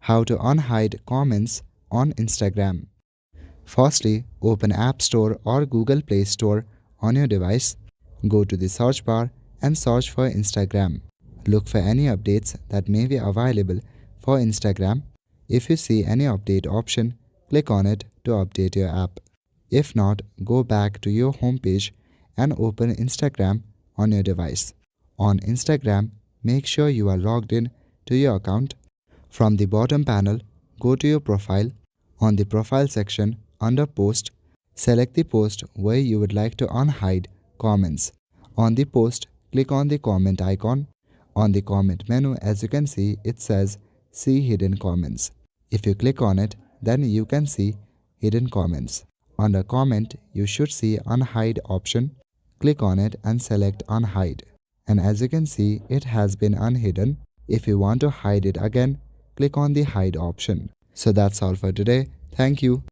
How to unhide comments on Instagram. Firstly, open App Store or Google Play Store on your device. Go to the search bar and search for Instagram. Look for any updates that may be available for Instagram. If you see any update option, click on it to update your app. If not, go back to your home page and open Instagram on your device. On Instagram, make sure you are logged in to your account. From the bottom panel, go to your profile. On the profile section, under post, select the post where you would like to unhide comments. On the post, click on the comment icon. On the comment menu, as you can see, it says see hidden comments. If you click on it, then you can see hidden comments. Under comment, you should see unhide option. Click on it and select unhide. And as you can see, it has been unhidden. If you want to hide it again, click on the hide option. So that's all for today. Thank you.